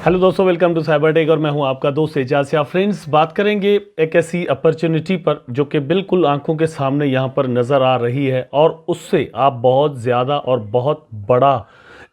Hello दोस्तों, welcome to cyber tech और मैं हूं आपका दोस्त एजाज। फ्रेंड्स, बात करेंगे एक ऐसी अपॉर्चुनिटी पर जो कि बिल्कुल आंखों के सामने यहां पर नज़र आ रही है और उससे आप बहुत ज़्यादा और बहुत बड़ा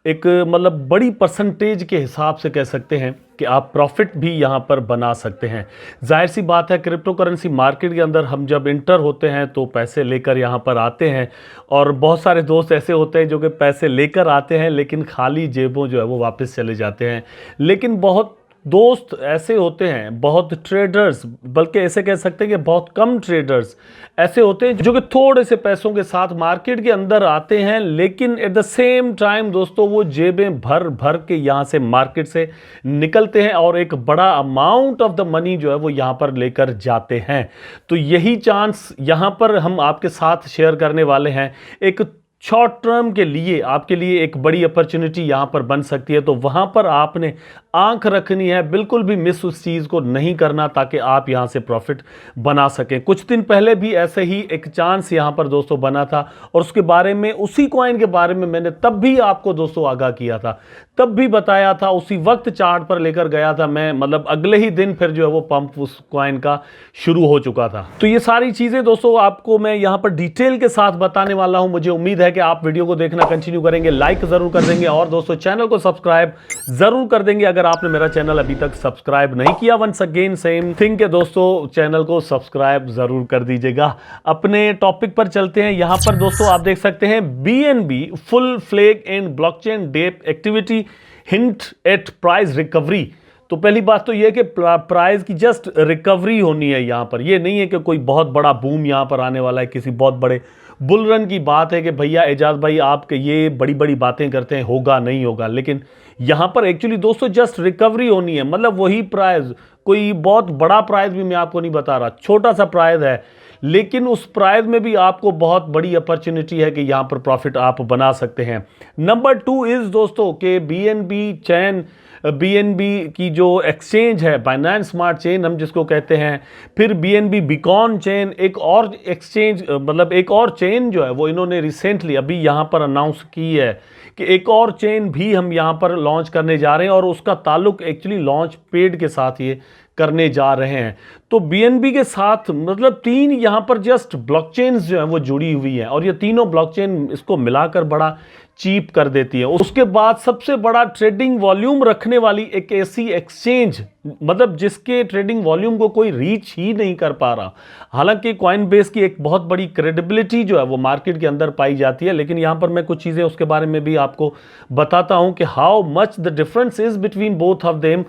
एक मतलब बड़ी परसेंटेज के हिसाब से कह सकते हैं कि आप प्रॉफिट भी यहां पर बना सकते हैं। जाहिर सी बात है, क्रिप्टो करेंसी मार्केट के अंदर हम जब इंटर होते हैं तो पैसे लेकर यहां पर आते हैं और बहुत सारे दोस्त ऐसे होते हैं जो कि पैसे लेकर आते हैं लेकिन खाली जेबों जो है वो वापस चले जाते हैं। लेकिन बहुत दोस्त ऐसे होते हैं, बहुत ट्रेडर्स, बल्कि ऐसे कह सकते हैं कि बहुत कम ट्रेडर्स ऐसे होते हैं जो कि थोड़े से पैसों के साथ मार्केट के अंदर आते हैं, लेकिन एट द सेम टाइम दोस्तों वो जेबें भर भर के यहाँ से मार्केट से निकलते हैं और एक बड़ा अमाउंट ऑफ द मनी जो है वो यहाँ पर लेकर जाते हैं। तो यही चांस यहाँ पर हम आपके साथ शेयर करने वाले हैं। एक शॉर्ट टर्म के लिए आपके लिए एक बड़ी अपॉर्चुनिटी यहां पर बन सकती है, तो वहां पर आपने आंख रखनी है, बिल्कुल भी मिस उस चीज़ को नहीं करना ताकि आप यहां से प्रॉफिट बना सकें। कुछ दिन पहले भी ऐसे ही एक चांस यहां पर दोस्तों बना था और उसके बारे में, उसी कॉइन के बारे में मैंने तब भी आपको दोस्तों आगाह किया था, तब भी बताया था, उसी वक्त चार्ट पर लेकर गया था मैं, मतलब अगले ही दिन फिर जो है वो पंप उस कॉइन का शुरू हो चुका था। तो ये सारी चीज़ें दोस्तों आपको मैं यहां पर डिटेल के साथ बताने वाला हूं। मुझे उम्मीद है कि आप वीडियो को देखना कंटिन्यू करेंगे, लाइक जरूर कर देंगे और दोस्तों चैनल को सब्सक्राइब जरूर कर देंगे अगर आपने मेरा चैनल अभी तक सब्सक्राइब नहीं किया। वंस अगेन सेम थिंग के दोस्तों, चैनल को सब्सक्राइब जरूर कर दीजिएगा। अपने टॉपिक पर चलते हैं। यहां पर दोस्तों आप देख सकते हैं BNB full flag and blockchain dapp activity hint at price recovery. तो पहली बात तो यह कि प्राइस की जस्ट रिकवरी होनी है यहां पर। यह नहीं है कि कोई बहुत बड़ा बूम यहां पर आने वाला है, किसी बहुत बड़े बुल रन की बात है कि भैया एजाज भाई आप ये बड़ी बड़ी बातें करते हैं, होगा नहीं होगा। लेकिन यहां पर एक्चुअली दोस्तों जस्ट रिकवरी होनी है, मतलब वही प्राइस, कोई बहुत बड़ा प्राइस भी मैं आपको नहीं बता रहा, छोटा सा प्राइस है, लेकिन उस प्राइस में भी आपको बहुत बड़ी अपॉर्चुनिटी है कि यहां पर प्रॉफिट आप बना सकते हैं। नंबर 2 इज दोस्तों के BNB चैन, BNB की जो एक्सचेंज है, बाइनेंस स्मार्ट चेन हम जिसको कहते हैं, फिर BNB बीकॉन चेन, एक और एक्सचेंज, मतलब एक और चेन जो है वो इन्होंने रिसेंटली अभी यहाँ पर अनाउंस की है कि एक और चेन भी हम यहाँ पर लॉन्च करने जा रहे हैं और उसका ताल्लुक एक्चुअली लॉन्च पेड के साथ ये करने जा रहे हैं। तो BNB के साथ मतलब 3 यहाँ पर जस्ट ब्लॉकचेन्स जो है वो जुड़ी हुई हैं और ये तीनों ब्लॉकचेन इसको मिलाकर बड़ा चीप कर देती है। उसके बाद सबसे बड़ा ट्रेडिंग वॉल्यूम रखने वाली एक ऐसी एक्सचेंज, मतलब जिसके ट्रेडिंग वॉल्यूम को कोई रीच ही नहीं कर पा रहा। हालांकि कॉइन बेस की एक बहुत बड़ी क्रेडिबिलिटी जो है वो मार्केट के अंदर पाई जाती है, लेकिन यहां पर मैं कुछ चीज़ें उसके बारे में भी आपको बताता हूं कि how much the difference is between both of them.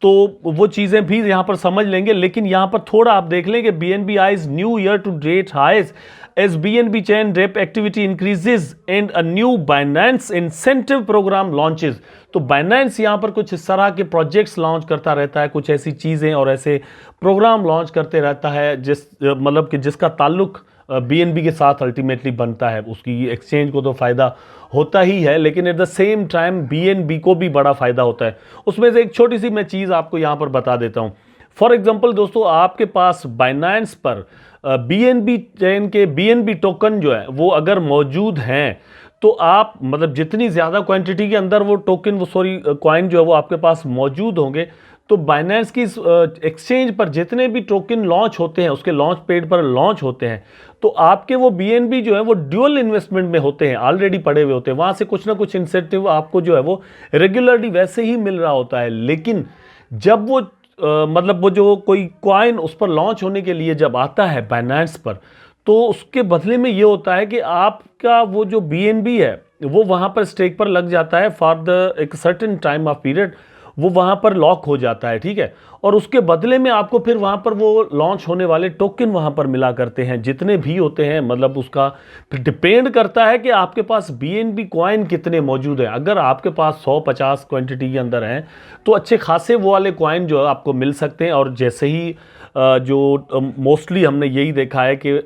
तो वो चीज़ें भी यहां पर समझ लेंगे, लेकिन यहां पर थोड़ा आप देख लें कि BNB eyes new year to date highs as BNB chain rep activity increases and a new Binance incentive program launches। तो Binance यहाँ पर कुछ इस तरह के प्रोजेक्ट्स लॉन्च करता रहता है, कुछ ऐसी चीज़ें और ऐसे प्रोग्राम लॉन्च करते रहता है जिस मतलब कि जिसका ताल्लुक BNB के साथ अल्टीमेटली बनता है। उसकी एक्सचेंज को तो फ़ायदा होता ही है, लेकिन at the same time BNB को भी बड़ा फ़ायदा होता है। उसमें से एक छोटी सी मैं चीज़ आपको यहाँ पर बता देता हूँ। फॉर एग्जाम्पल दोस्तों, आपके पास बाइनेंस पर BNB चेन के BNB टोकन जो है वो अगर मौजूद हैं तो आप मतलब जितनी ज़्यादा क्वांटिटी के अंदर वो टोकन, वो सॉरी कॉइन जो है वो आपके पास मौजूद होंगे, तो बाइनेंस की एक्सचेंज पर जितने भी टोकन लॉन्च होते हैं, उसके लॉन्च पेड पर लॉन्च होते हैं, तो आपके वो BNB जो है वो ड्यूअल इन्वेस्टमेंट में होते हैं, ऑलरेडी पड़े हुए होते हैं। वहाँ से कुछ ना कुछ इंसेंटिव आपको जो है वो रेगुलरली वैसे ही मिल रहा होता है। लेकिन जब वो मतलब वो जो कोई कॉइन उस पर लॉन्च होने के लिए जब आता है बाइनेंस पर, तो उसके बदले में ये होता है कि आपका वो जो BNB है वो वहाँ पर स्टेक पर लग जाता है फॉर द एक सर्टेन टाइम ऑफ पीरियड, वो वहाँ पर लॉक हो जाता है, ठीक है। और उसके बदले में आपको फिर वहाँ पर वो लॉन्च होने वाले टोकन वहाँ पर मिला करते हैं, जितने भी होते हैं। मतलब उसका फिर डिपेंड करता है कि आपके पास BNB कॉइन कितने मौजूद हैं। अगर आपके पास 150 क्वांटिटी के अंदर हैं तो अच्छे खासे वो वाले कॉइन जो है आपको मिल सकते हैं। और जैसे ही जो मोस्टली हमने यही देखा है कि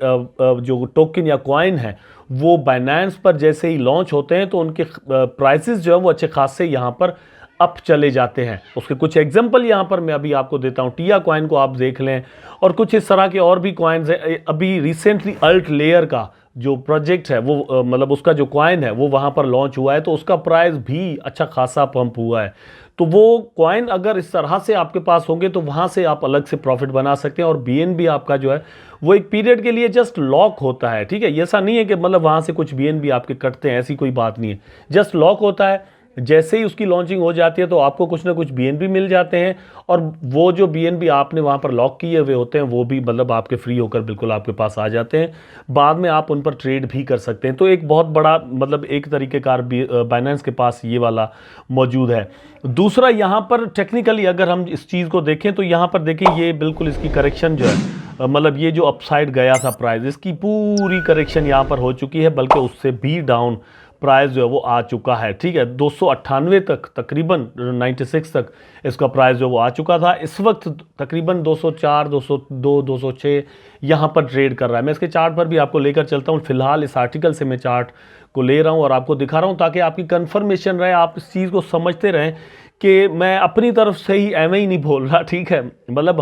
जो टोकन या कॉइन है वो बाइनेंस पर जैसे ही लॉन्च होते हैं तो उनके प्राइसेस जो है वो अच्छे खासे यहाँ पर अप चले जाते हैं। उसके कुछ एग्जांपल यहाँ पर मैं अभी आपको देता हूँ। टिया कॉइन को आप देख लें और कुछ इस तरह के और भी कॉइन्स हैं। अभी रिसेंटली अल्ट लेयर का जो प्रोजेक्ट है वो मतलब उसका जो कॉइन है वो वहाँ पर लॉन्च हुआ है, तो उसका प्राइस भी अच्छा खासा पंप हुआ है। तो वो कॉइन अगर इस तरह से आपके पास होंगे तो वहाँ से आप अलग से प्रॉफिट बना सकते हैं। और बीएनबी आपका जो है वो एक पीरियड के लिए जस्ट लॉक होता है, ठीक है। ये ऐसा नहीं है कि मतलब वहाँ से कुछ बीएनबी आपके कटते हैं, ऐसी कोई बात नहीं है। जस्ट लॉक होता है, जैसे ही उसकी लॉन्चिंग हो जाती है तो आपको कुछ ना कुछ बीएनबी मिल जाते हैं, और वो जो बीएनबी आपने वहाँ पर लॉक किए हुए होते हैं वो भी मतलब आपके फ्री होकर बिल्कुल आपके पास आ जाते हैं। बाद में आप उन पर ट्रेड भी कर सकते हैं। तो एक बहुत बड़ा मतलब एक तरीके का बाइनेंस के पास ये वाला मौजूद है। दूसरा, यहाँ पर टेक्निकली अगर हम इस चीज़ को देखें तो यहाँ पर देखिए ये बिल्कुल इसकी करेक्शन जो है मतलब ये जो अपसाइड गया था प्राइस, इसकी पूरी करेक्शन यहाँ पर हो चुकी है, बल्कि उससे भी डाउन प्राइस जो है वो आ चुका है, ठीक है। 298 तक, तकरीबन 96 तक इसका प्राइस जो वो आ चुका था। इस वक्त तकरीबन 204, 202, 206 यहाँ पर ट्रेड कर रहा है। मैं इसके चार्ट पर भी आपको लेकर चलता हूँ। फिलहाल इस आर्टिकल से मैं चार्ट को ले रहा हूँ और आपको दिखा रहा हूँ ताकि आपकी कंफर्मेशन रहे, आप इस चीज़ को समझते रहें कि मैं अपनी तरफ से ही एवं ही नहीं बोल रहा, ठीक है। मतलब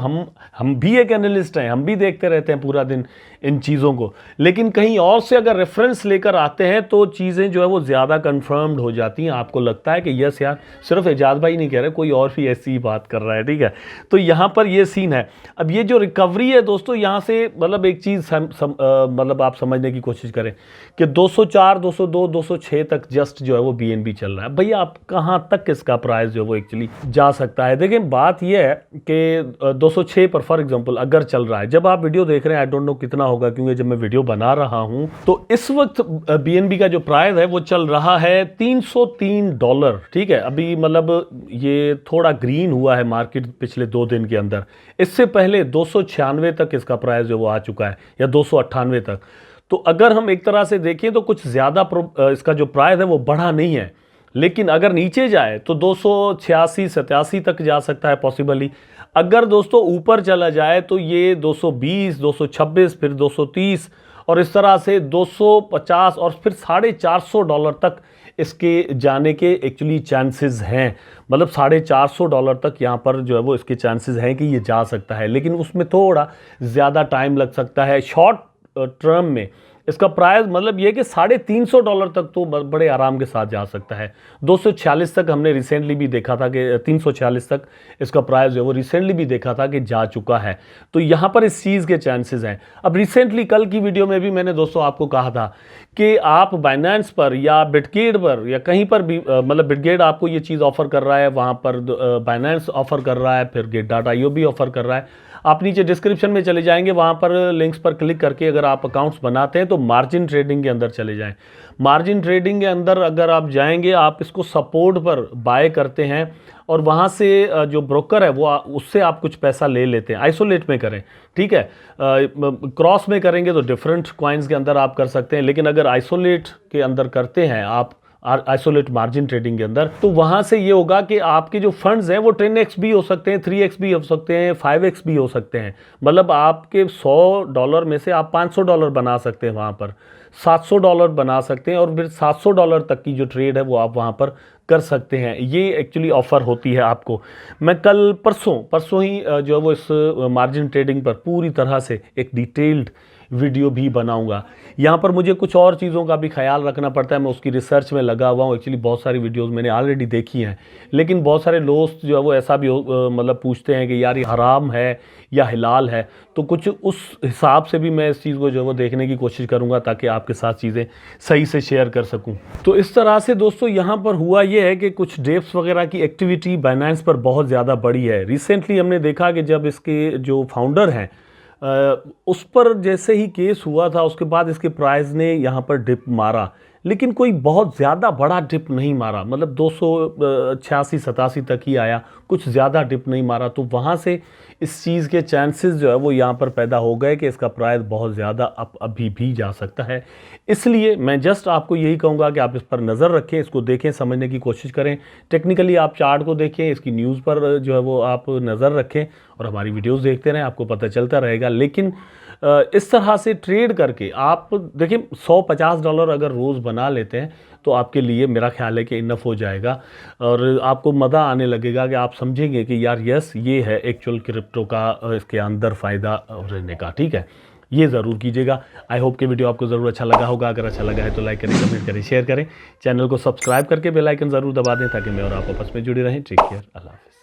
हम भी एक एनालिस्ट हैं, हम भी देखते रहते हैं पूरा दिन इन चीज़ों को, लेकिन कहीं और से अगर रेफरेंस लेकर आते हैं तो चीज़ें जो है वो ज़्यादा कंफर्म्ड हो जाती हैं। आपको लगता है कि यस यार, सिर्फ एजाज भाई नहीं कह रहे, कोई और भी ऐसी ही बात कर रहा है, ठीक है। तो यहाँ पर ये सीन है। अब ये जो रिकवरी है दोस्तों, यहाँ से मतलब एक चीज़ मतलब आप समझने की कोशिश करें कि 204, 202, 206 तक जस्ट जो है वो बीएनबी चल रहा है। भैया आप कहाँ तक इसका प्राइस जो वो एक्चुअली जा सकता है। देखिए बात यह है कि 206 पर फॉर एग्जांपल अगर चल रहा है, जब आप वीडियो देख रहे हैं आई डोंट नो कितना होगा क्योंकि जब मैं वीडियो बना रहा हूं तो इस वक्त बीएनबी का जो प्राइस है वो चल रहा है $303, ठीक है। अभी मतलब ये थोड़ा ग्रीन हुआ है मार्केट पिछले 2 दिन के अंदर। इससे पहले 296 तक इसका प्राइस जो वो आ चुका है, या 298 तक। तो अगर हम एक तरह से देखें तो कुछ ज़्यादा इसका जो प्राइस है वो बढ़ा नहीं है, लेकिन अगर नीचे जाए तो 286, 87 तक जा सकता है पॉसिबली। अगर दोस्तों ऊपर चला जाए तो ये 220, 226, फिर 230 और इस तरह से 250 और फिर $450 तक इसके जाने के एक्चुअली चांसेस हैं। मतलब $450 तक यहाँ पर जो है वो इसके चांसेस हैं कि ये जा सकता है, लेकिन उसमें थोड़ा ज़्यादा टाइम लग सकता है। शॉर्ट टर्म में इसका प्राइस मतलब ये कि $350 तक तो बड़े आराम के साथ जा सकता है। 246 तक हमने रिसेंटली भी देखा था कि 346 तक इसका प्राइस जो है वो रिसेंटली भी देखा था कि जा चुका है। तो यहाँ पर इस चीज़ के चांसेस हैं। अब रिसेंटली कल की वीडियो में भी मैंने दोस्तों आपको कहा था कि आप बाइनेंस पर या बिटगेट पर या कहीं पर भी मतलब बिटगेट आपको ये चीज़ ऑफर कर रहा है, वहाँ पर बाइनेंस ऑफर कर रहा है, फिर Gate.io भी ऑफर कर रहा है। आप नीचे डिस्क्रिप्शन में चले जाएंगे, वहाँ पर लिंक्स पर क्लिक करके अगर आप अकाउंट्स बनाते हैं तो मार्जिन ट्रेडिंग के अंदर चले जाएं। मार्जिन ट्रेडिंग के अंदर अगर आप जाएंगे, आप इसको सपोर्ट पर बाय करते हैं और वहाँ से जो ब्रोकर है वो उससे आप कुछ पैसा ले लेते हैं। आइसोलेट में करें, ठीक है। क्रॉस में करेंगे तो डिफरेंट कॉइन्स के अंदर आप कर सकते हैं, लेकिन अगर आइसोलेट के अंदर करते हैं आप आइसोलेट मार्जिन ट्रेडिंग के अंदर, तो वहां से ये होगा कि आपके जो फंड्स हैं वो 10x भी हो सकते हैं, 3x भी हो सकते हैं, 5x भी हो सकते हैं। मतलब आपके $100 में से आप $500 बना सकते हैं, वहां पर $700 बना सकते हैं, और फिर $700 तक की जो ट्रेड है वो आप वहां पर कर सकते हैं। ये एक्चुअली ऑफर होती है आपको। मैं कल परसों ही जो है वो इस मार्जिन ट्रेडिंग पर पूरी तरह से एक डिटेल्ड वीडियो भी बनाऊंगा। यहाँ पर मुझे कुछ और चीज़ों का भी ख्याल रखना पड़ता है, मैं उसकी रिसर्च में लगा हुआ हूँ। एक्चुअली बहुत सारी वीडियोस मैंने ऑलरेडी देखी हैं, लेकिन बहुत सारे दोस्त जो है वो ऐसा भी मतलब पूछते हैं कि यार ये हराम है या हिलाल है, तो कुछ उस हिसाब से भी मैं इस चीज़ को जो है वो देखने की कोशिश करूँगा ताकि आपके साथ चीज़ें सही से शेयर कर सकूँ। तो इस तरह से दोस्तों यहाँ पर हुआ ये है कि कुछ डेप्स वगैरह की एक्टिविटी बाइनेंस पर बहुत ज़्यादा बढ़ी है। रिसेंटली हमने देखा कि जब इसके जो फाउंडर हैं उस पर जैसे ही केस हुआ था उसके बाद इसके प्राइस ने यहाँ पर डिप मारा, लेकिन कोई बहुत ज़्यादा बड़ा डिप नहीं मारा। मतलब 286-87 तक ही आया, कुछ ज़्यादा डिप नहीं मारा। तो वहाँ से इस चीज़ के चांसेस जो है वो यहाँ पर पैदा हो गए कि इसका प्राइस बहुत ज़्यादा अभी भी जा सकता है। इसलिए मैं जस्ट आपको यही कहूँगा कि आप इस पर नज़र रखें, इसको देखें, समझने की कोशिश करें। टेक्निकली आप चार्ट को देखें, इसकी न्यूज़ पर जो है वो आप नज़र रखें और हमारी वीडियोज़ देखते रहें, आपको पता चलता रहेगा। लेकिन इस तरह से ट्रेड करके आप देखिए $150 अगर रोज़ बना लेते हैं तो आपके लिए मेरा ख्याल है कि इनफ हो जाएगा, और आपको मज़ा आने लगेगा कि आप समझेंगे कि यार यस ये है एक्चुअल क्रिप्टो का इसके अंदर फ़ायदा रहने का, ठीक है। ये ज़रूर कीजिएगा। आई होप कि वीडियो आपको ज़रूर अच्छा लगा होगा। अगर अच्छा लगा है तो लाइक करें, कमेंट करें, शेयर करें। चैनल को सब्सक्राइब करके बेल आइकन ज़रूर दबा दें ताकि मैं और आप आपस में जुड़े रहें। टेक केयर, अल्लाह हाफ़िज़।